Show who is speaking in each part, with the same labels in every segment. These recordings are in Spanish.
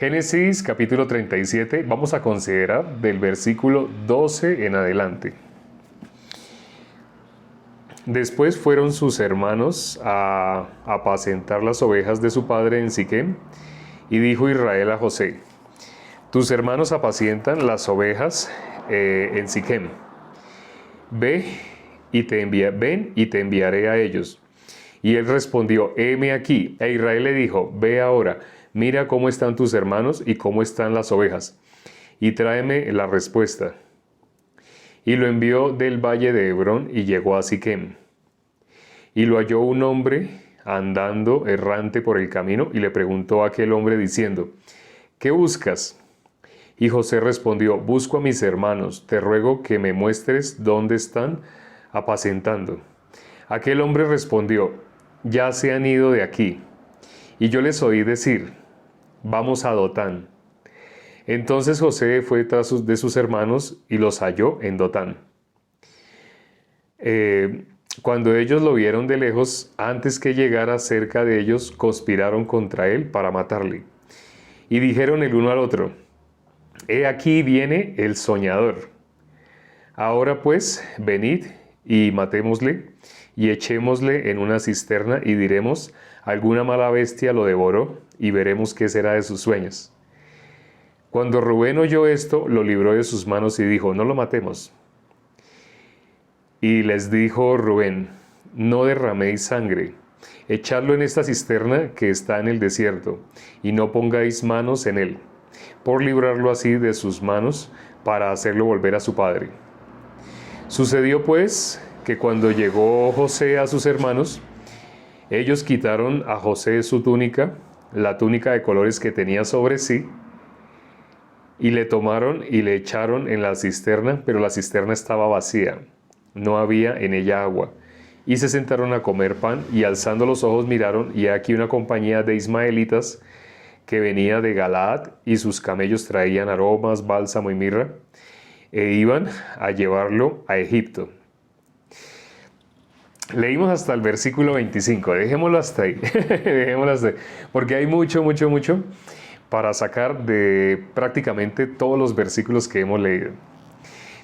Speaker 1: Génesis capítulo 37, vamos a considerar del versículo 12 en adelante. Después fueron sus hermanos a apacentar las ovejas de su padre en Siquem, y dijo Israel a José: tus hermanos apacientan las ovejas en Siquem. Ven y te enviaré a ellos. Y él respondió: heme aquí. E Israel le dijo: ve ahora, mira cómo están tus hermanos y cómo están las ovejas, y tráeme la respuesta. Y lo envió del valle de Hebrón y llegó a Siquem. Y lo halló un hombre andando errante por el camino, y le preguntó a aquel hombre diciendo: ¿qué buscas? Y José respondió: busco a mis hermanos, te ruego que me muestres dónde están apacentando. Aquel hombre respondió: ya se han ido de aquí. Y yo les oí decir: vamos a Dotán. Entonces José fue tras de sus hermanos y los halló en Dotán. Cuando ellos lo vieron de lejos, antes que llegara cerca de ellos, conspiraron contra él para matarle. Y dijeron el uno al otro: he aquí viene el soñador. Ahora pues, venid y matémosle, y echémosle en una cisterna, y diremos: alguna mala bestia lo devoró, y veremos qué será de sus sueños. Cuando Rubén oyó esto, lo libró de sus manos y dijo: no lo matemos. Y les dijo Rubén: no derraméis sangre, echadlo en esta cisterna que está en el desierto, y no pongáis manos en él, por librarlo así de sus manos, para hacerlo volver a su padre. Sucedió pues que cuando llegó José a sus hermanos, ellos quitaron a José su túnica, la túnica de colores que tenía sobre sí, y le tomaron y le echaron en la cisterna, pero la cisterna estaba vacía, no había en ella agua. Y se sentaron a comer pan, y alzando los ojos miraron, y aquí una compañía de ismaelitas que venía de Galaad, y sus camellos traían aromas, bálsamo y mirra, e iban a llevarlo a Egipto. Leímos hasta el versículo 25, dejémoslo hasta ahí, dejémoslo hasta ahí, porque hay mucho para sacar de prácticamente todos los versículos que hemos leído.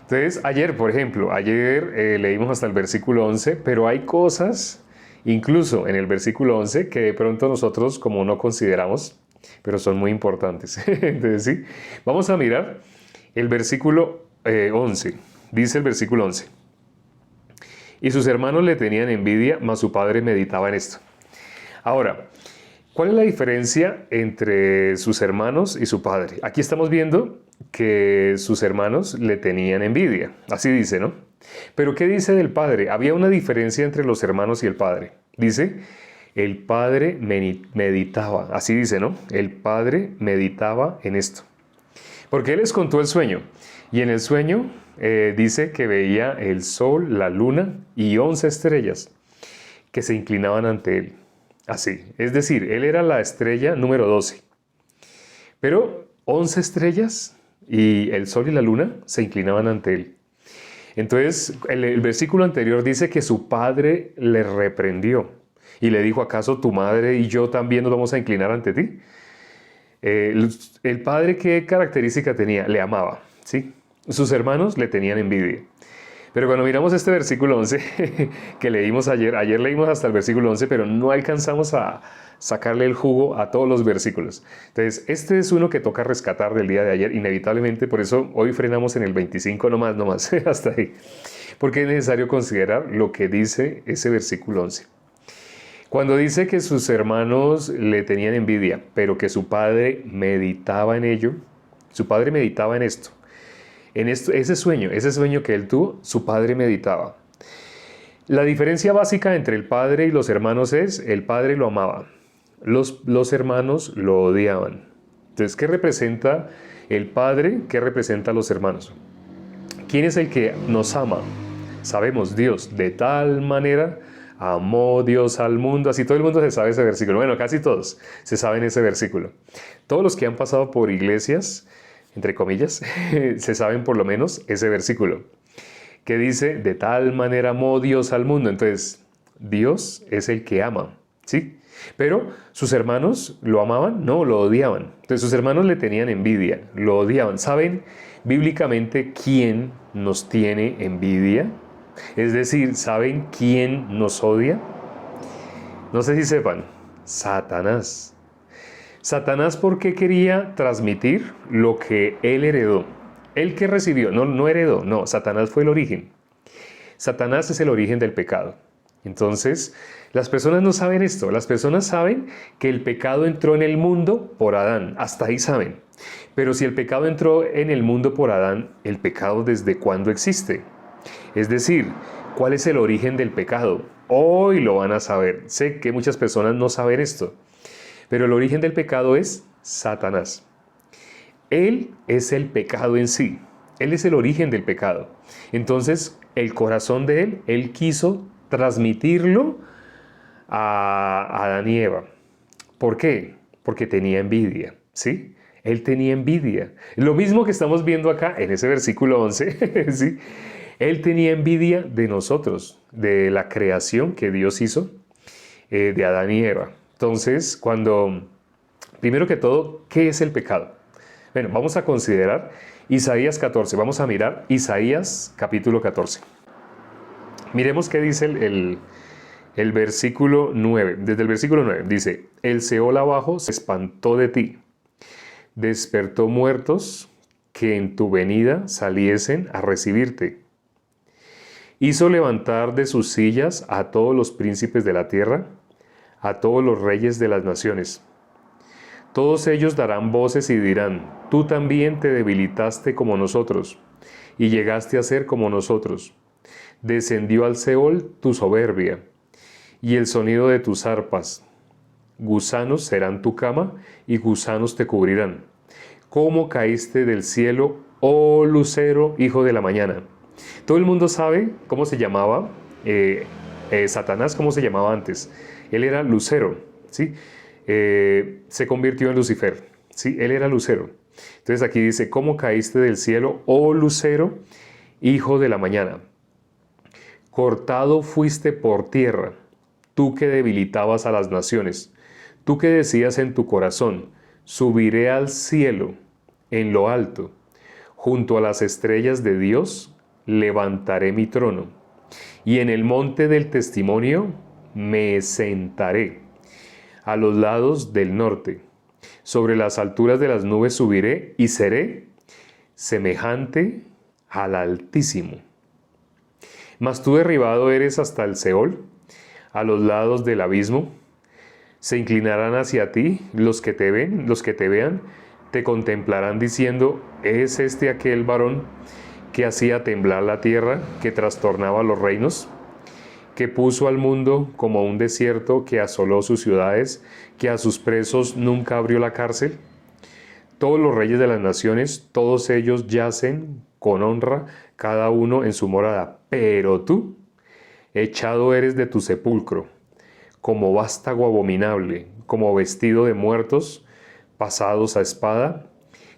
Speaker 1: Entonces, ayer, por ejemplo, leímos hasta el versículo 11, pero hay cosas, incluso en el versículo 11, que de pronto nosotros como no consideramos, pero son muy importantes. Entonces, sí, vamos a mirar el versículo 11. Dice el versículo 11: y sus hermanos le tenían envidia, mas su padre meditaba en esto. Ahora, ¿cuál es la diferencia entre sus hermanos y su padre? Aquí estamos viendo que sus hermanos le tenían envidia. Así dice, ¿no? Pero ¿qué dice del padre? Había una diferencia entre los hermanos y el padre. Dice: el padre meditaba. Así dice, ¿no? El padre meditaba en esto. Porque él les contó el sueño. Y en el sueño dice que veía el sol, la luna y 11 estrellas que se inclinaban ante él. Así, es decir, él era la estrella número 12. Pero 11 estrellas y el sol y la luna se inclinaban ante él. Entonces, el versículo anterior dice que su padre le reprendió y le dijo: ¿acaso tu madre y yo también nos vamos a inclinar ante ti? El padre, ¿qué característica tenía? Le amaba, ¿sí? Sus hermanos le tenían envidia. Pero cuando miramos este versículo 11 que leímos ayer leímos hasta el versículo 11, pero no alcanzamos a sacarle el jugo a todos los versículos. Entonces, este es uno que toca rescatar del día de ayer, inevitablemente. Por eso hoy frenamos en el 25 nomás, hasta ahí. Porque es necesario considerar lo que dice ese versículo 11. Cuando dice que sus hermanos le tenían envidia, pero que su padre meditaba en ello, su padre meditaba en esto. Ese sueño que él tuvo, su padre meditaba. La diferencia básica entre el padre y los hermanos es: el padre lo amaba, los hermanos lo odiaban. Entonces, ¿qué representa el padre? ¿Qué representa a los hermanos? ¿Quién es el que nos ama? Sabemos: Dios. De tal manera amó Dios al mundo. Así todo el mundo se sabe ese versículo. Bueno, casi todos se saben ese versículo. Todos los que han pasado por iglesias, entre comillas, se saben por lo menos ese versículo, que dice: de tal manera amó Dios al mundo. Entonces, Dios es el que ama, ¿sí? Pero sus hermanos lo amaban, no, lo odiaban. Entonces sus hermanos le tenían envidia, lo odiaban. ¿Saben bíblicamente quién nos tiene envidia? Es decir, ¿saben quién nos odia? No sé si sepan, Satanás. Satanás, ¿por qué quería transmitir lo que él heredó? Él que recibió, no heredó, no, Satanás fue el origen. Satanás es el origen del pecado. Entonces, las personas no saben esto. Las personas saben que el pecado entró en el mundo por Adán. Hasta ahí saben. Pero si el pecado entró en el mundo por Adán, ¿el pecado desde cuándo existe? Es decir, ¿cuál es el origen del pecado? Hoy lo van a saber. Sé que muchas personas no saben esto. Pero el origen del pecado es Satanás. Él es el pecado en sí. Él es el origen del pecado. Entonces, el corazón de él quiso transmitirlo a Adán y Eva. ¿Por qué? Porque tenía envidia, ¿sí? Él tenía envidia. Lo mismo que estamos viendo acá en ese versículo 11, ¿sí? Él tenía envidia de nosotros, de la creación que Dios hizo, de Adán y Eva. Entonces, primero que todo, ¿qué es el pecado? Bueno, vamos a considerar Isaías 14. Vamos a mirar Isaías capítulo 14. Miremos qué dice el versículo 9. Desde el versículo 9 dice: el Seol abajo se espantó de ti, despertó muertos que en tu venida saliesen a recibirte. Hizo levantar de sus sillas a todos los príncipes de la tierra, a todos los reyes de las naciones. Todos ellos darán voces y dirán: tú también te debilitaste como nosotros, y llegaste a ser como nosotros. Descendió al Seol tu soberbia, y el sonido de tus arpas. Gusanos serán tu cama, y gusanos te cubrirán. ¿Cómo caíste del cielo, oh lucero, hijo de la mañana? Todo el mundo sabe cómo se llamaba Satanás, cómo se llamaba antes. Él era Lucero, ¿sí? Se convirtió en Lucifer, ¿sí? Él era Lucero. Entonces aquí dice: ¿cómo caíste del cielo, oh lucero, hijo de la mañana? Cortado fuiste por tierra, tú que debilitabas a las naciones, tú que decías en tu corazón: subiré al cielo, en lo alto, junto a las estrellas de Dios, levantaré mi trono, y en el monte del testimonio me sentaré, a los lados del norte. Sobre las alturas de las nubes subiré y seré semejante al Altísimo. Mas tú derribado eres hasta el Seol, a los lados del abismo. Se inclinarán hacia ti los que te vean, te contemplarán diciendo: ¿es este aquel varón que hacía temblar la tierra, que trastornaba los reinos? Que puso al mundo como un desierto, que asoló sus ciudades, que a sus presos nunca abrió la cárcel. Todos los reyes de las naciones, todos ellos yacen con honra, cada uno en su morada. Pero tú, echado eres de tu sepulcro, como vástago abominable, como vestido de muertos, pasados a espada,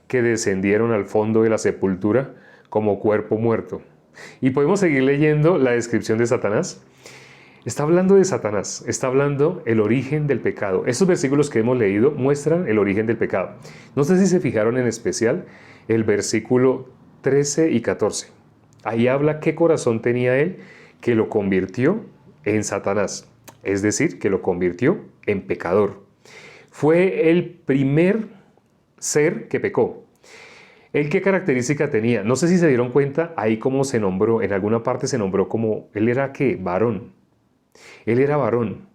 Speaker 1: que descendieron al fondo de la sepultura, como cuerpo muerto. Y podemos seguir leyendo la descripción de Satanás. Está hablando de Satanás, está hablando el origen del pecado. Estos versículos que hemos leído muestran el origen del pecado. No sé si se fijaron en especial el versículo 13 y 14. Ahí habla qué corazón tenía él que lo convirtió en Satanás. Es decir, que lo convirtió en pecador. Fue el primer ser que pecó. ¿Él qué característica tenía? No sé si se dieron cuenta ahí cómo se nombró. En alguna parte se nombró como, él era ¿qué? Varón. Él era varón.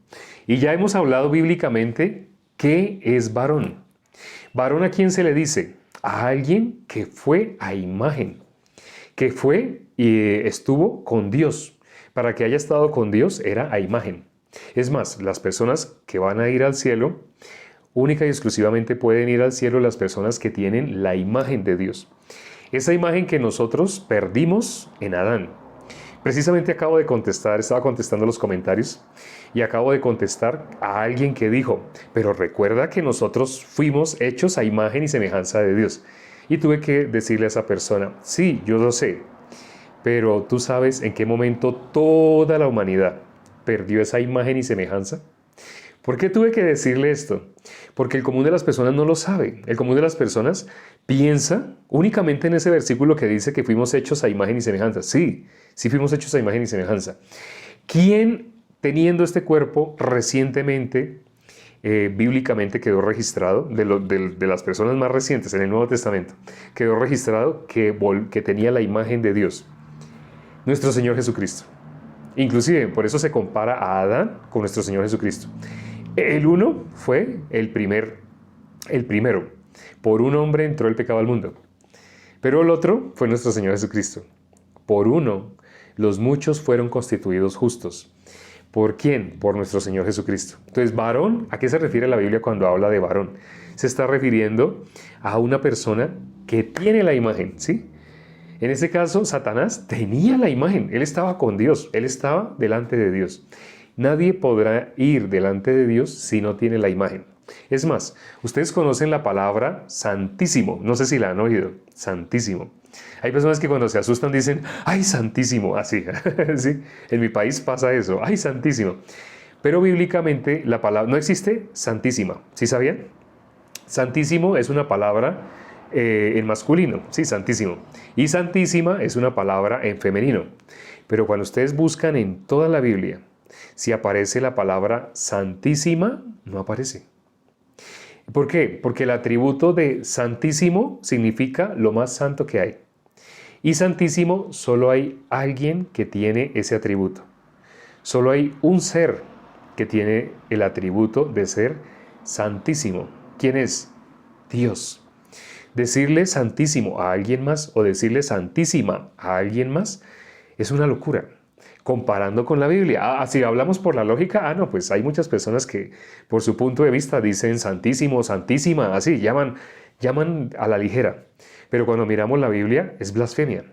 Speaker 1: Y ya hemos hablado bíblicamente qué es varón. ¿Varón a quién se le dice? A alguien que fue a imagen, que fue y estuvo con Dios. Para que haya estado con Dios era a imagen. Es más, las personas que van a ir al cielo, única y exclusivamente pueden ir al cielo las personas que tienen la imagen de Dios. Esa imagen que nosotros perdimos en Adán. Precisamente acabo de contestar, estaba contestando los comentarios y acabo de contestar a alguien que dijo: pero recuerda que nosotros fuimos hechos a imagen y semejanza de Dios. Y tuve que decirle a esa persona: sí, yo lo sé, pero ¿tú sabes en qué momento toda la humanidad perdió esa imagen y semejanza? ¿Por qué tuve que decirle esto? Porque el común de las personas no lo sabe. El común de las personas piensa únicamente en ese versículo que dice que fuimos hechos a imagen y semejanza. Sí, sí fuimos hechos a imagen y semejanza. ¿Quién, teniendo este cuerpo recientemente, bíblicamente quedó registrado, de las personas más recientes en el Nuevo Testamento, quedó registrado que tenía la imagen de Dios? Nuestro Señor Jesucristo. Inclusive, por eso se compara a Adán con nuestro Señor Jesucristo. El uno fue el primero. Por un hombre entró el pecado al mundo. Pero el otro fue nuestro Señor Jesucristo. Por uno, los muchos fueron constituidos justos. ¿Por quién? Por nuestro Señor Jesucristo. Entonces, varón, ¿a qué se refiere la Biblia cuando habla de varón? Se está refiriendo a una persona que tiene la imagen, ¿sí? En este caso, Satanás tenía la imagen. Él estaba con Dios. Él estaba delante de Dios. Nadie podrá ir delante de Dios si no tiene la imagen. Es más, ustedes conocen la palabra santísimo. No sé si la han oído. Santísimo. Hay personas que cuando se asustan dicen, ¡ay, santísimo! Así, ¿sí? En mi país pasa eso, ¡ay, santísimo! Pero bíblicamente la palabra no existe santísima. ¿Sí sabían? Santísimo es una palabra en masculino, sí, santísimo. Y santísima es una palabra en femenino. Pero cuando ustedes buscan en toda la Biblia, si aparece la palabra santísima, no aparece. ¿Por qué? Porque el atributo de santísimo significa lo más santo que hay. Y santísimo, solo hay alguien que tiene ese atributo. Solo hay un ser que tiene el atributo de ser santísimo. ¿Quién es? Dios. Decirle santísimo a alguien más o decirle santísima a alguien más es una locura. Comparando con la Biblia. Si hablamos por la lógica, no, pues hay muchas personas que por su punto de vista dicen santísimo, santísima, así, llaman a la ligera. Pero cuando miramos la Biblia es blasfemia.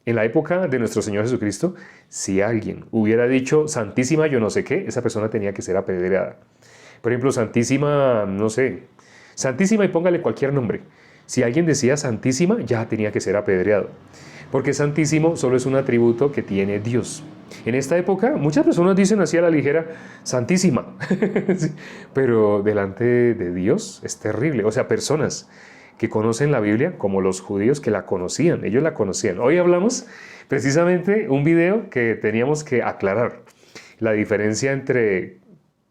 Speaker 1: En la época de nuestro Señor Jesucristo, si alguien hubiera dicho santísima yo no sé qué, esa persona tenía que ser apedreada. Por ejemplo, santísima, no sé, santísima y póngale cualquier nombre. Si alguien decía santísima, ya tenía que ser apedreado. Porque santísimo solo es un atributo que tiene Dios. En esta época, muchas personas dicen así a la ligera, santísima. Sí, pero delante de Dios es terrible. O sea, personas que conocen la Biblia, como los judíos que la conocían, ellos la conocían. Hoy hablamos precisamente un video que teníamos que aclarar, la diferencia entre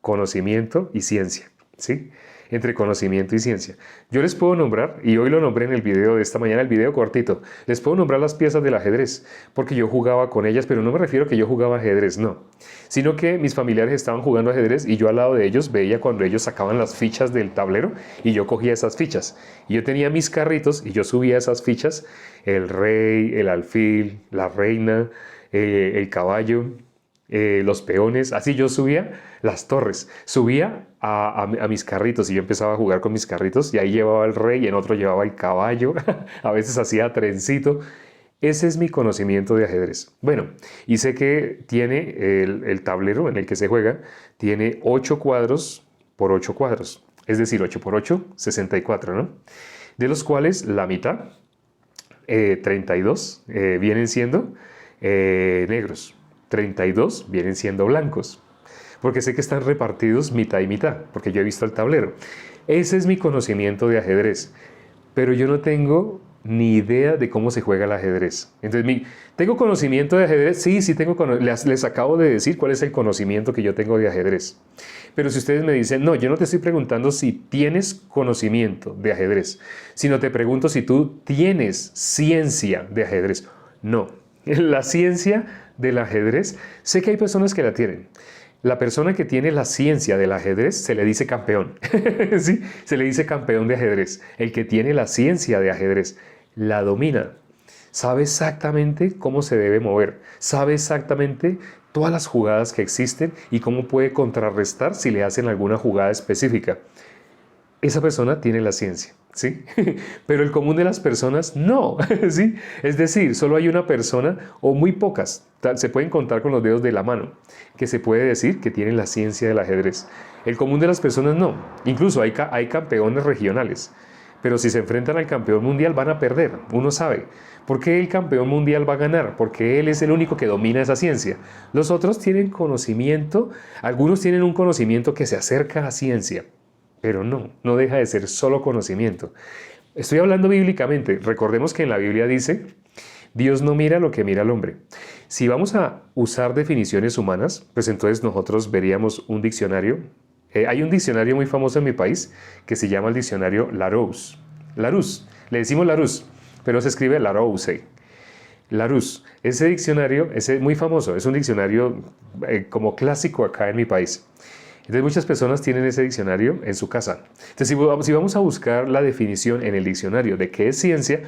Speaker 1: conocimiento y ciencia, ¿sí? Entre conocimiento y ciencia. Yo les puedo nombrar, y hoy lo nombré en el video de esta mañana, el video cortito, les puedo nombrar las piezas del ajedrez, porque yo jugaba con ellas, pero no me refiero a que yo jugaba ajedrez, no. Sino que mis familiares estaban jugando ajedrez y yo al lado de ellos veía cuando ellos sacaban las fichas del tablero y yo cogía esas fichas. Y yo tenía mis carritos y yo subía esas fichas, el rey, el alfil, la reina, el caballo, los peones, así yo subía las torres, subía a mis carritos y yo empezaba a jugar con mis carritos y ahí llevaba el rey y en otro llevaba el caballo, a veces hacía trencito. Ese es mi conocimiento de ajedrez. Bueno, y sé que tiene el tablero en el que se juega, tiene 8 cuadros por 8 cuadros, es decir, 8 por 8, 64, ¿no? De los cuales la mitad, 32, vienen siendo negros. 32 vienen siendo blancos, porque sé que están repartidos mitad y mitad, porque yo he visto el tablero. Ese es mi conocimiento de ajedrez, pero yo no tengo ni idea de cómo se juega el ajedrez. Entonces, ¿tengo conocimiento de ajedrez? Sí, tengo. Les acabo de decir cuál es el conocimiento que yo tengo de ajedrez. Pero si ustedes me dicen, no, yo no te estoy preguntando si tienes conocimiento de ajedrez, sino te pregunto si tú tienes ciencia de ajedrez. No, la ciencia del ajedrez, sé que hay personas que la tienen. La persona que tiene la ciencia del ajedrez se le dice campeón. ¿Sí? Se le dice campeón de ajedrez. El que tiene la ciencia de ajedrez la domina. Sabe exactamente cómo se debe mover. Sabe exactamente todas las jugadas que existen y cómo puede contrarrestar si le hacen alguna jugada específica. Esa persona tiene la ciencia, ¿sí? Pero el común de las personas no, ¿sí? Es decir, solo hay una persona o muy pocas, se pueden contar con los dedos de la mano, que se puede decir que tienen la ciencia del ajedrez. El común de las personas no. Incluso hay campeones regionales, pero si se enfrentan al campeón mundial van a perder, uno sabe. ¿Por qué el campeón mundial va a ganar? Porque él es el único que domina esa ciencia. Los otros tienen conocimiento, algunos tienen un conocimiento que se acerca a ciencia, pero no deja de ser solo conocimiento. Estoy hablando bíblicamente. Recordemos que en la Biblia dice, Dios no mira lo que mira el hombre. Si vamos a usar definiciones humanas, pues entonces nosotros veríamos un diccionario. Hay un diccionario muy famoso en mi país que se llama el diccionario Larousse. Larousse, le decimos Larousse, pero se escribe Larousse. Larousse, ese diccionario es muy famoso, es un diccionario como clásico acá en mi país. Entonces muchas personas tienen ese diccionario en su casa. Entonces si vamos a buscar la definición en el diccionario de qué es ciencia,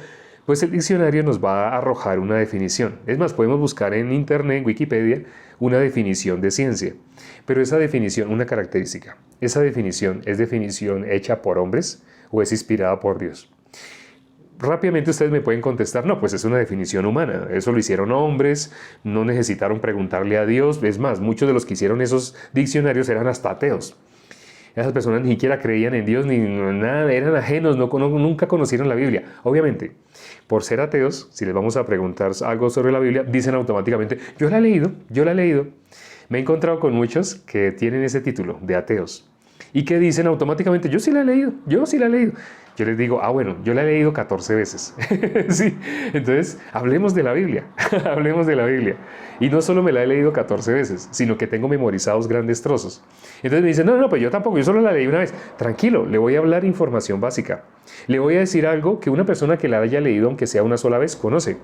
Speaker 1: pues el diccionario nos va a arrojar una definición. Es más, podemos buscar en internet, en Wikipedia, una definición de ciencia. Pero esa definición, una característica, ¿esa definición es definición hecha por hombres o es inspirada por Dios? Rápidamente ustedes me pueden contestar, no, pues es una definición humana, eso lo hicieron hombres, no necesitaron preguntarle a Dios, es más, muchos de los que hicieron esos diccionarios eran hasta ateos. Esas personas ni siquiera creían en Dios ni nada, eran ajenos, nunca conocieron la Biblia. Obviamente, por ser ateos, si les vamos a preguntar algo sobre la Biblia, dicen automáticamente, yo la he leído. Me he encontrado con muchos que tienen ese título de ateos y que dicen automáticamente, yo sí la he leído. Yo les digo, bueno, yo la he leído 14 veces. Sí, entonces hablemos de la Biblia, hablemos de la Biblia. Y no solo me la he leído 14 veces, sino que tengo memorizados grandes trozos. Entonces me dicen, no, pues yo tampoco, yo solo la leí una vez. Tranquilo, le voy a hablar información básica. Le voy a decir algo que una persona que la haya leído, aunque sea una sola vez, conoce.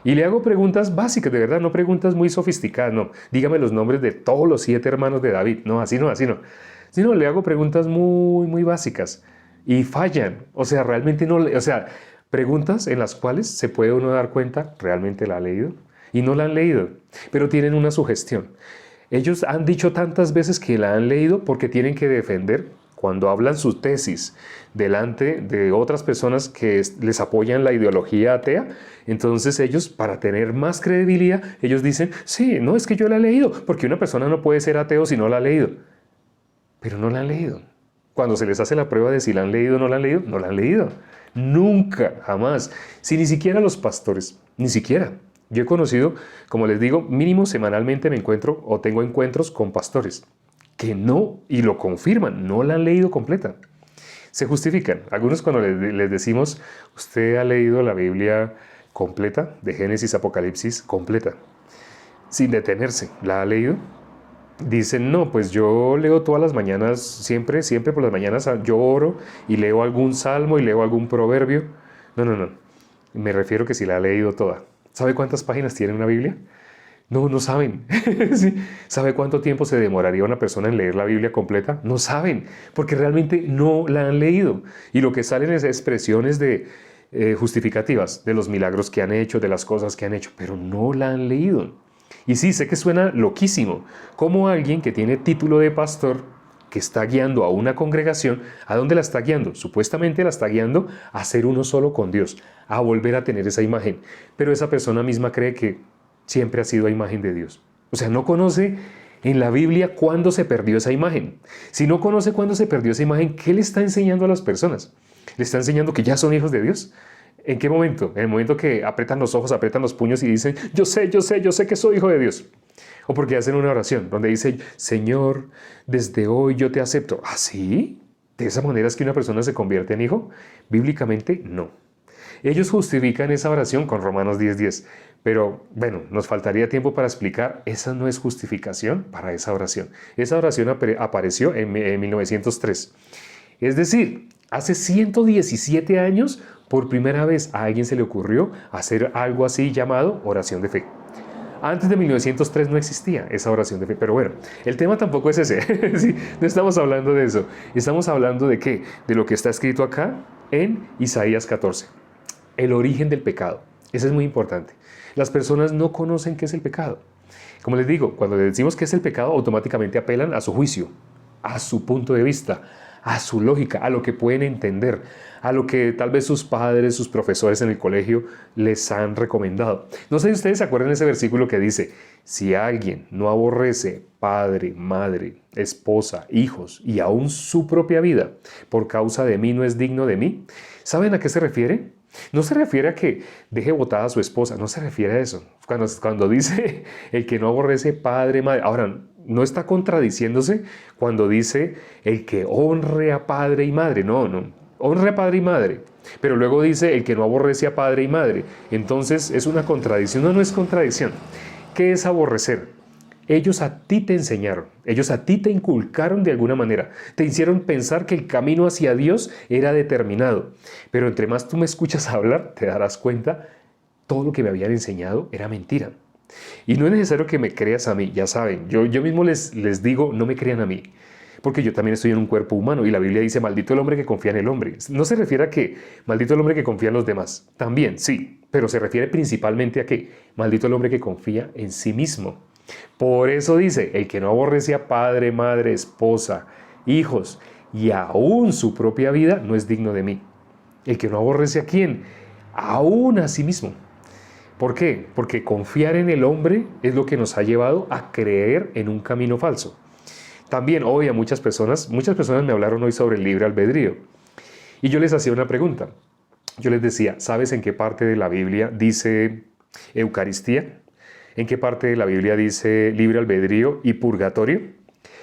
Speaker 1: Y le hago preguntas básicas, de verdad, no preguntas muy sofisticadas, no. Dígame los nombres de todos los 7 hermanos de David. No, así no. Sino le hago preguntas muy básicas. Y fallan, o sea, realmente no, o sea, preguntas en las cuales se puede uno dar cuenta, ¿realmente la ha leído? Y no la han leído, pero tienen una sugestión. Ellos han dicho tantas veces que la han leído porque tienen que defender, cuando hablan su tesis delante de otras personas que les apoyan la ideología atea, entonces ellos, para tener más credibilidad, ellos dicen, sí, no, es que yo la he leído, porque una persona no puede ser ateo si no la ha leído. Pero no la han leído. Cuando se les hace la prueba de si la han leído o no la han leído, no la han leído. Nunca, jamás. Si ni siquiera los pastores, ni siquiera. Yo he conocido, como les digo, mínimo semanalmente me encuentro o tengo encuentros con pastores que no, y lo confirman, no la han leído completa. Se justifican. Algunos cuando les decimos, usted ha leído la Biblia completa, de Génesis, Apocalipsis, completa, sin detenerse, ¿la ha leído? Dicen, no, pues yo leo todas las mañanas, siempre por las mañanas yo oro y leo algún salmo y leo algún proverbio. No, me refiero que si la ha leído toda. ¿Sabe cuántas páginas tiene una Biblia? No saben. ¿Sí? ¿Sabe cuánto tiempo se demoraría una persona en leer la Biblia completa? No saben, porque realmente no la han leído. Y lo que salen es expresiones justificativas de los milagros que han hecho, de las cosas que han hecho, pero no la han leído. Y sí, sé que suena loquísimo, como alguien que tiene título de pastor, que está guiando a una congregación, ¿a dónde la está guiando? Supuestamente la está guiando a ser uno solo con Dios, a volver a tener esa imagen. Pero esa persona misma cree que siempre ha sido a imagen de Dios. O sea, no conoce en la Biblia cuándo se perdió esa imagen. Si no conoce cuándo se perdió esa imagen, ¿qué le está enseñando a las personas? ¿Le está enseñando que ya son hijos de Dios? ¿En qué momento? En el momento que aprietan los ojos, aprietan los puños y dicen, yo sé que soy hijo de Dios. O porque hacen una oración donde dice, Señor, desde hoy yo te acepto. ¿Ah, sí? ¿De esa manera es que una persona se convierte en hijo? Bíblicamente, no. Ellos justifican esa oración con Romanos 10:10. Pero bueno, nos faltaría tiempo para explicar, esa no es justificación para esa oración. Esa oración apareció en 1903. Es decir, hace 117 años, por primera vez a alguien se le ocurrió hacer algo así llamado oración de fe. Antes de 1903 no existía esa oración de fe, pero bueno, el tema tampoco es ese. Sí, no estamos hablando de eso. Estamos hablando de ¿qué? De lo que está escrito acá en Isaías 14. El origen del pecado. Eso es muy importante. Las personas no conocen qué es el pecado. Como les digo, cuando les decimos qué es el pecado, automáticamente apelan a su juicio, a su punto de vista, a su lógica, a lo que pueden entender, a lo que tal vez sus padres, sus profesores en el colegio les han recomendado. No sé si ustedes se acuerdan de ese versículo que dice, si alguien no aborrece padre, madre, esposa, hijos y aún su propia vida, por causa de mí no es digno de mí. ¿Saben a qué se refiere? No se refiere a que deje botada a su esposa, no se refiere a eso. Cuando dice el que no aborrece padre, madre, ahora, no está contradiciéndose cuando dice el que honre a padre y madre, no, honre a padre y madre, pero luego dice el que no aborrece a padre y madre. Entonces es una contradicción, no es contradicción. ¿Qué es aborrecer? Ellos a ti te enseñaron, ellos a ti te inculcaron de alguna manera, te hicieron pensar que el camino hacia Dios era determinado, pero entre más tú me escuchas hablar, te darás cuenta, todo lo que me habían enseñado era mentira. Y no es necesario que me creas a mí, ya saben, yo mismo les digo, no me crean a mí, porque yo también estoy en un cuerpo humano y la Biblia dice, maldito el hombre que confía en el hombre. No se refiere a que, maldito el hombre que confía en los demás, también, sí, pero se refiere principalmente a que, maldito el hombre que confía en sí mismo. Por eso dice, el que no aborrece a padre, madre, esposa, hijos y aún su propia vida no es digno de mí. El que no aborrece a quién, aún a sí mismo. ¿Por qué? Porque confiar en el hombre es lo que nos ha llevado a creer en un camino falso. También hoy a muchas personas me hablaron hoy sobre el libre albedrío. Y yo les hacía una pregunta. Yo les decía, ¿sabes en qué parte de la Biblia dice Eucaristía? ¿En qué parte de la Biblia dice libre albedrío y purgatorio?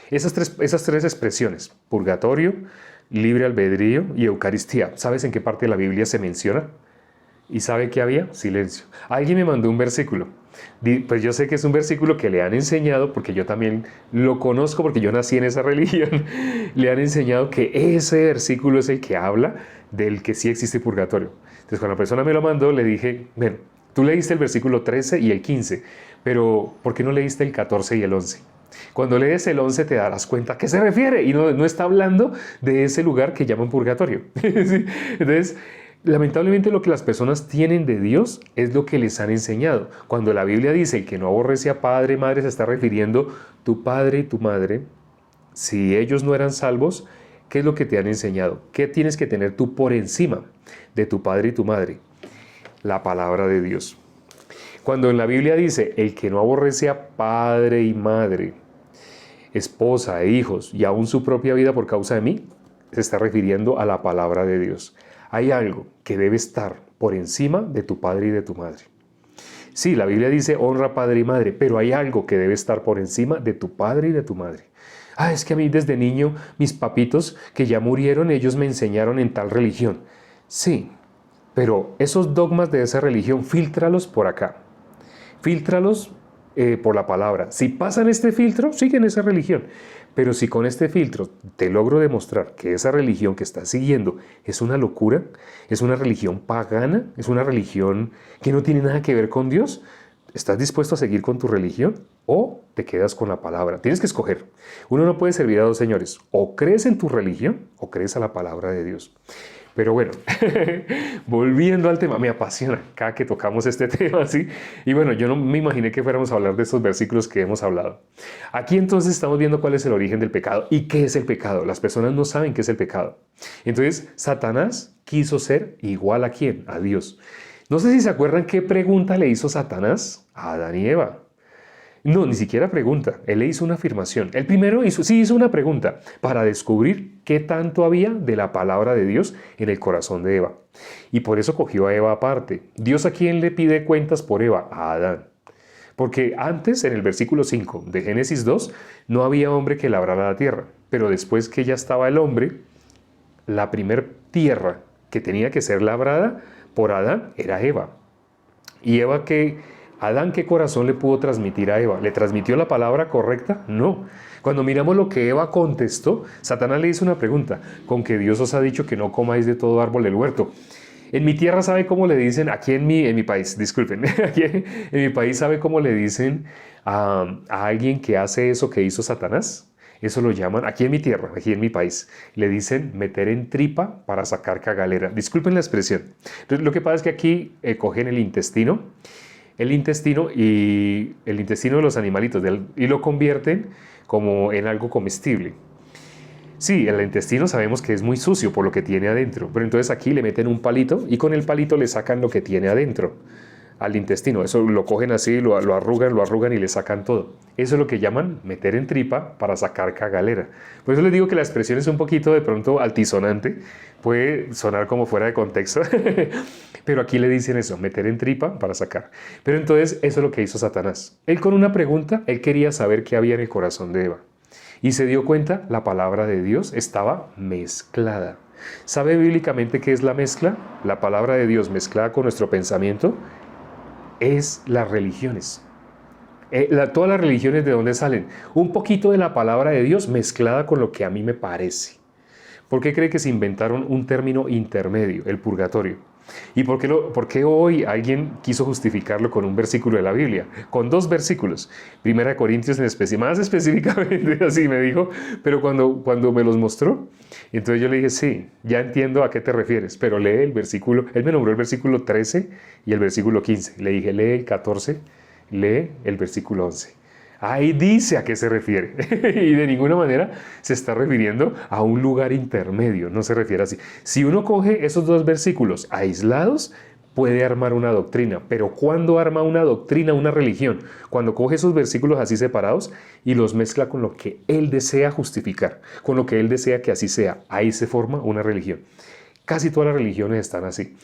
Speaker 1: Esas tres expresiones, purgatorio, libre albedrío y Eucaristía, ¿sabes en qué parte de la Biblia se menciona? ¿Y sabe qué había? Silencio. Alguien me mandó un versículo. Pues yo sé que es un versículo que le han enseñado, porque yo también lo conozco, porque yo nací en esa religión. Le han enseñado que ese versículo es el que habla del que sí existe purgatorio. Entonces cuando la persona me lo mandó, le dije, bueno, tú leíste el versículo 13 y el 15, pero ¿por qué no leíste el 14 y el 11? Cuando lees el 11 te darás cuenta a qué se refiere y no está hablando de ese lugar que llaman purgatorio. ¿Sí? Entonces, lamentablemente lo que las personas tienen de Dios es lo que les han enseñado. Cuando la Biblia dice el que no aborrece a padre, madre, se está refiriendo tu padre y tu madre. Si ellos no eran salvos, ¿qué es lo que te han enseñado? ¿Qué tienes que tener tú por encima de tu padre y tu madre? La palabra de Dios. Cuando en la Biblia dice, el que no aborrece a padre y madre, esposa e hijos, y aún su propia vida por causa de mí, se está refiriendo a la palabra de Dios. Hay algo que debe estar por encima de tu padre y de tu madre. Sí, la Biblia dice, honra a padre y madre, pero hay algo que debe estar por encima de tu padre y de tu madre. Es que a mí desde niño, mis papitos que ya murieron, ellos me enseñaron en tal religión. Sí, pero esos dogmas de esa religión, fíltralos por acá. Fíltralos por la palabra. Si pasan este filtro, siguen esa religión. Pero si con este filtro te logro demostrar que esa religión que estás siguiendo es una locura, es una religión pagana, es una religión que no tiene nada que ver con Dios, ¿estás dispuesto a seguir con tu religión o te quedas con la palabra? Tienes que escoger. Uno no puede servir a dos señores. O crees en tu religión o crees a la palabra de Dios. Pero bueno, volviendo al tema, me apasiona cada que tocamos este tema, ¿sí? Y bueno, yo no me imaginé que fuéramos a hablar de estos versículos que hemos hablado. Aquí entonces estamos viendo cuál es el origen del pecado y qué es el pecado. Las personas no saben qué es el pecado. Entonces, Satanás quiso ser igual a ¿quién? A Dios. No sé si se acuerdan qué pregunta le hizo Satanás a Adán y Eva. No, ni siquiera pregunta. Él le hizo una afirmación. El primero hizo una pregunta para descubrir qué tanto había de la palabra de Dios en el corazón de Eva. Y por eso cogió a Eva aparte. ¿Dios a quién le pide cuentas por Eva? A Adán. Porque antes, en el versículo 5 de Génesis 2, no había hombre que labrara la tierra. Pero después que ya estaba el hombre, la primer tierra que tenía que ser labrada por Adán era Eva. Y Eva Adán, ¿qué corazón le pudo transmitir a Eva? ¿Le transmitió la palabra correcta? No. Cuando miramos lo que Eva contestó, Satanás le hizo una pregunta. ¿Con que Dios os ha dicho que no comáis de todo árbol del huerto? En mi tierra, ¿sabe cómo le dicen? Aquí en mi país, disculpen. Aquí en mi país, ¿sabe cómo le dicen a alguien que hace eso que hizo Satanás? Eso lo llaman, aquí en mi tierra, aquí en mi país, le dicen meter en tripa para sacar cagalera. Disculpen la expresión. Entonces, lo que pasa es que aquí cogen el intestino y el intestino de los animalitos y lo convierten como en algo comestible. Sí, el intestino sabemos que es muy sucio por lo que tiene adentro, pero entonces aquí le meten un palito y con el palito le sacan lo que tiene adentro. al intestino. Eso lo cogen así, lo arrugan y le sacan todo. Eso es lo que llaman meter en tripa para sacar cagalera. Por eso les digo que la expresión es un poquito de pronto altisonante, puede sonar como fuera de contexto, pero aquí le dicen eso, meter en tripa para sacar. Pero entonces eso es lo que hizo Satanás. Él con una pregunta, él quería saber qué había en el corazón de Eva. Y se dio cuenta, la palabra de Dios estaba mezclada. ¿Sabe bíblicamente qué es la mezcla? La palabra de Dios mezclada con nuestro pensamiento es las religiones. Todas las religiones, ¿de dónde salen? Un poquito de la palabra de Dios mezclada con lo que a mí me parece. ¿Por qué cree que se inventaron un término intermedio, el purgatorio? ¿Y por qué hoy alguien quiso justificarlo con un versículo de la Biblia? Con 2 versículos. 1 Corintios más específicamente, así me dijo, pero cuando me los mostró, entonces yo le dije, sí, ya entiendo a qué te refieres, pero lee el versículo, él me nombró el versículo 13 y el versículo 15. Le dije, lee el 14, lee el versículo 11. Ahí dice a qué se refiere y de ninguna manera se está refiriendo a un lugar intermedio, no se refiere así. Si uno coge esos 2 versículos aislados, puede armar una doctrina, pero ¿cuándo arma una doctrina, una religión? Cuando coge esos versículos así separados y los mezcla con lo que él desea justificar, con lo que él desea que así sea, ahí se forma una religión. Casi todas las religiones están así.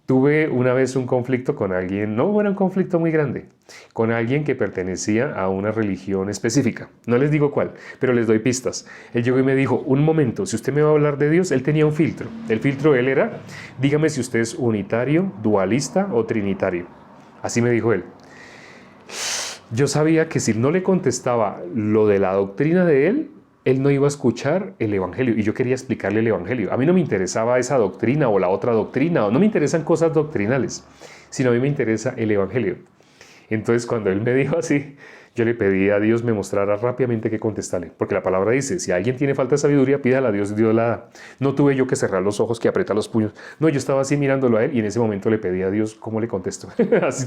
Speaker 1: Tuve una vez un conflicto con alguien, no era un conflicto muy grande, con alguien que pertenecía a una religión específica. No les digo cuál, pero les doy pistas. Él llegó y me dijo, un momento, si usted me va a hablar de Dios, él tenía un filtro. El filtro de él era, dígame si usted es unitario, dualista o trinitario. Así me dijo él. Yo sabía que si no le contestaba lo de la doctrina de él no iba a escuchar el Evangelio y yo quería explicarle el Evangelio. A mí no me interesaba esa doctrina o la otra doctrina, o no me interesan cosas doctrinales, sino a mí me interesa el Evangelio. Entonces cuando él me dijo así, yo le pedí a Dios me mostrara rápidamente qué contestarle, porque la palabra dice, si alguien tiene falta de sabiduría, pídala a Dios, Dios la da. No tuve yo que cerrar los ojos, que apretar los puños. No, yo estaba así mirándolo a él y en ese momento le pedí a Dios cómo le contesto. Así,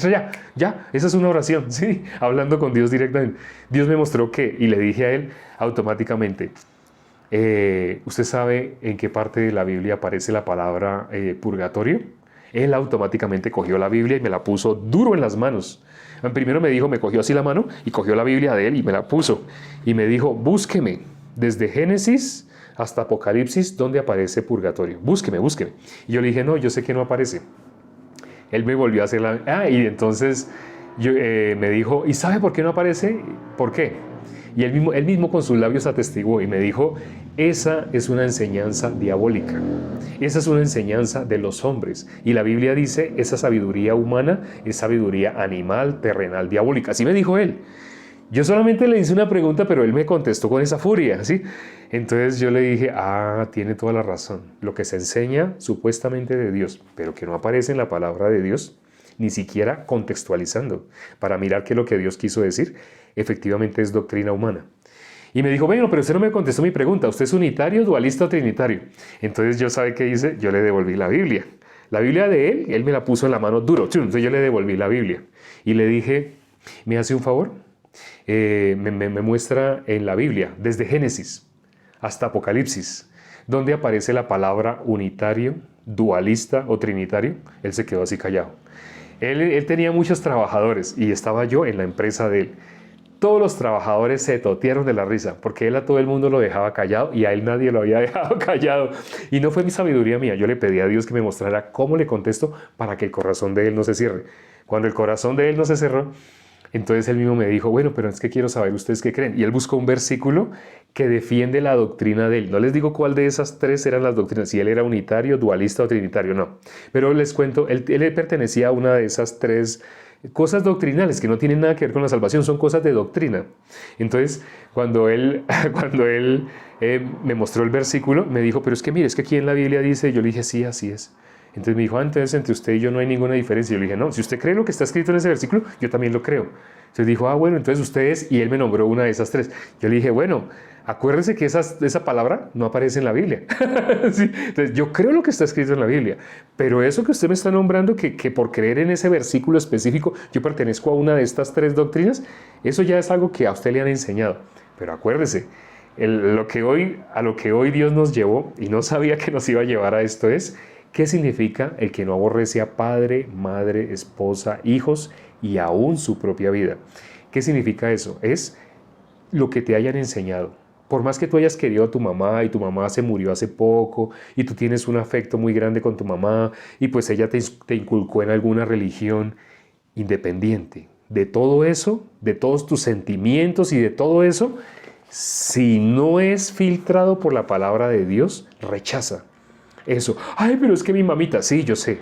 Speaker 1: ya, esa es una oración, ¿sí? Hablando con Dios directamente. Dios me mostró que, y le dije a él automáticamente, ¿usted sabe en qué parte de la Biblia aparece la palabra purgatorio? Él automáticamente cogió la Biblia y me la puso duro en las manos. Primero me dijo, me cogió así la mano y cogió la Biblia de él y me la puso. Y me dijo, búsqueme desde Génesis hasta Apocalipsis donde aparece purgatorio. Búsqueme. Y yo le dije, no, yo sé que no aparece. Él me volvió a hacer la... y entonces me dijo, ¿y sabe por qué no aparece? ¿Por qué? Y él mismo con sus labios atestiguó y me dijo, esa es una enseñanza diabólica. Esa es una enseñanza de los hombres. Y la Biblia dice, esa sabiduría humana es sabiduría animal, terrenal, diabólica. Así me dijo él. Yo solamente le hice una pregunta, pero él me contestó con esa furia, ¿sí? Entonces yo le dije, tiene toda la razón. Lo que se enseña supuestamente de Dios, pero que no aparece en la palabra de Dios, ni siquiera contextualizando, para mirar qué es lo que Dios quiso decir, efectivamente es doctrina humana. Y me dijo, bueno, pero usted no me contestó mi pregunta, ¿usted es unitario, dualista o trinitario? Entonces yo, ¿sabe qué hice? Yo le devolví la Biblia. La Biblia de él me la puso en la mano duro, entonces yo le devolví la Biblia. Y le dije, ¿me hace un favor? Me muestra en la Biblia, desde Génesis hasta Apocalipsis, donde aparece la palabra unitario, dualista o trinitario. Él se quedó así callado. Él tenía muchos trabajadores y estaba yo en la empresa de él. Todos los trabajadores se totearon de la risa porque él a todo el mundo lo dejaba callado y a él nadie lo había dejado callado. Y no fue mi sabiduría mía. Yo le pedí a Dios que me mostrara cómo le contesto para que el corazón de él no se cierre. Cuando el corazón de él no se cerró, entonces él mismo me dijo, bueno, pero es que quiero saber ustedes qué creen. Y él buscó un versículo que defiende la doctrina de él. No les digo cuál de esas 3 eran las doctrinas, si él era unitario, dualista o trinitario, no. Pero les cuento, él pertenecía a una de esas 3 cosas doctrinales que no tienen nada que ver con la salvación, son cosas de doctrina. Entonces, cuando él me mostró el versículo, me dijo, pero es que mire, es que aquí en la Biblia dice, yo le dije, sí, así es. Entonces me dijo, entonces entre usted y yo no hay ninguna diferencia. Yo le dije, no, si usted cree lo que está escrito en ese versículo, yo también lo creo. Entonces dijo, bueno, entonces ustedes, y él me nombró una de esas 3. Yo le dije, bueno, acuérdese que esa palabra no aparece en la Biblia. ¿Sí? Entonces yo creo lo que está escrito en la Biblia, pero eso que usted me está nombrando, que por creer en ese versículo específico, yo pertenezco a una de estas 3 doctrinas, eso ya es algo que a usted le han enseñado. Pero acuérdese, a lo que hoy Dios nos llevó, y no sabía que nos iba a llevar a esto, es ¿Qué significa el que no aborrece a padre, madre, esposa, hijos y aún su propia vida? ¿Qué significa eso? Es lo que te hayan enseñado. Por más que tú hayas querido a tu mamá y tu mamá se murió hace poco y tú tienes un afecto muy grande con tu mamá y pues ella te inculcó en alguna religión, independiente de todo eso, de todos tus sentimientos y de todo eso, si no es filtrado por la palabra de Dios, rechaza eso. Ay, pero es que mi mamita, sí, yo sé.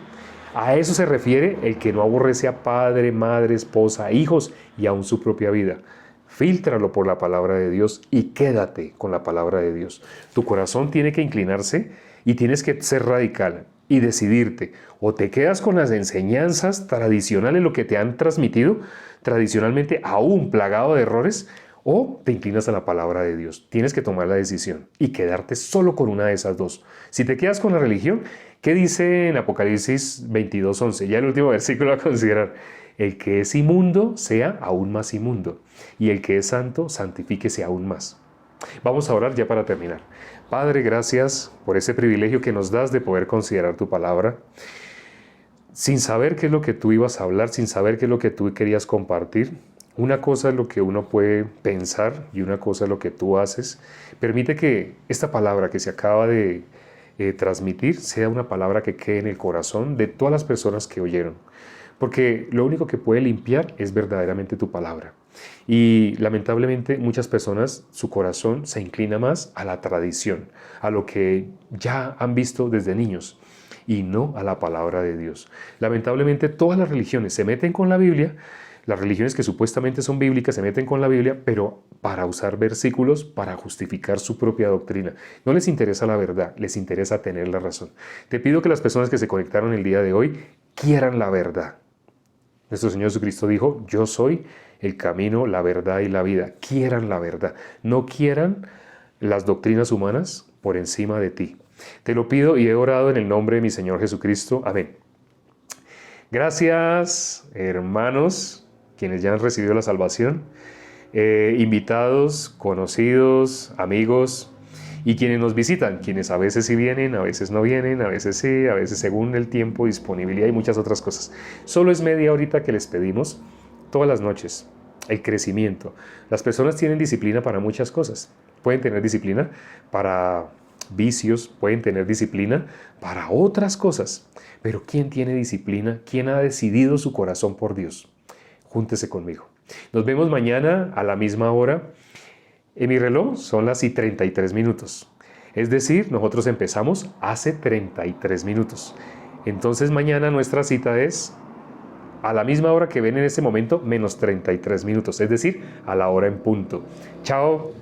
Speaker 1: A eso se refiere el que no aborrece a padre, madre, esposa, hijos y aún su propia vida. Fíltralo por la palabra de Dios y quédate con la palabra de Dios. Tu corazón tiene que inclinarse y tienes que ser radical y decidirte. O te quedas con las enseñanzas tradicionales, lo que te han transmitido, tradicionalmente aún plagado de errores, o te inclinas a la palabra de Dios. Tienes que tomar la decisión y quedarte solo con una de esas dos. Si te quedas con la religión, ¿qué dice en Apocalipsis 22:11? Ya el último versículo a considerar. El que es inmundo sea aún más inmundo, y el que es santo santifíquese aún más. Vamos a orar ya para terminar. Padre, gracias por ese privilegio que nos das de poder considerar tu palabra, sin saber qué es lo que tú ibas a hablar, sin saber qué es lo que tú querías compartir. Una cosa es lo que uno puede pensar y una cosa es lo que tú haces. Permite que esta palabra que se acaba de transmitir sea una palabra que quede en el corazón de todas las personas que oyeron. Porque lo único que puede limpiar es verdaderamente tu palabra. Y lamentablemente muchas personas, su corazón se inclina más a la tradición, a lo que ya han visto desde niños y no a la palabra de Dios. Lamentablemente todas las religiones se meten con la Biblia, las religiones que supuestamente son bíblicas se meten con la Biblia, pero para usar versículos para justificar su propia doctrina. No les interesa la verdad, les interesa tener la razón. Te pido que las personas que se conectaron el día de hoy quieran la verdad. Nuestro Señor Jesucristo dijo, yo soy el camino, la verdad y la vida. Quieran la verdad, no quieran las doctrinas humanas por encima de ti. Te lo pido y he orado en el nombre de mi Señor Jesucristo. Amén. Gracias, hermanos, quienes ya han recibido la salvación, invitados, conocidos, amigos, y quienes nos visitan, quienes a veces sí vienen, a veces no vienen, a veces sí, a veces según el tiempo, disponibilidad y muchas otras cosas. Solo es media horita que les pedimos todas las noches. El crecimiento. Las personas tienen disciplina para muchas cosas. Pueden tener disciplina para vicios, pueden tener disciplina para otras cosas. Pero ¿quién tiene disciplina? ¿Quién ha decidido su corazón por Dios? Júntese conmigo. Nos vemos mañana a la misma hora. En mi reloj son las 33 minutos. Es decir, nosotros empezamos hace 33 minutos. Entonces mañana nuestra cita es a la misma hora que ven en este momento, menos 33 minutos. Es decir, a la hora en punto. Chao.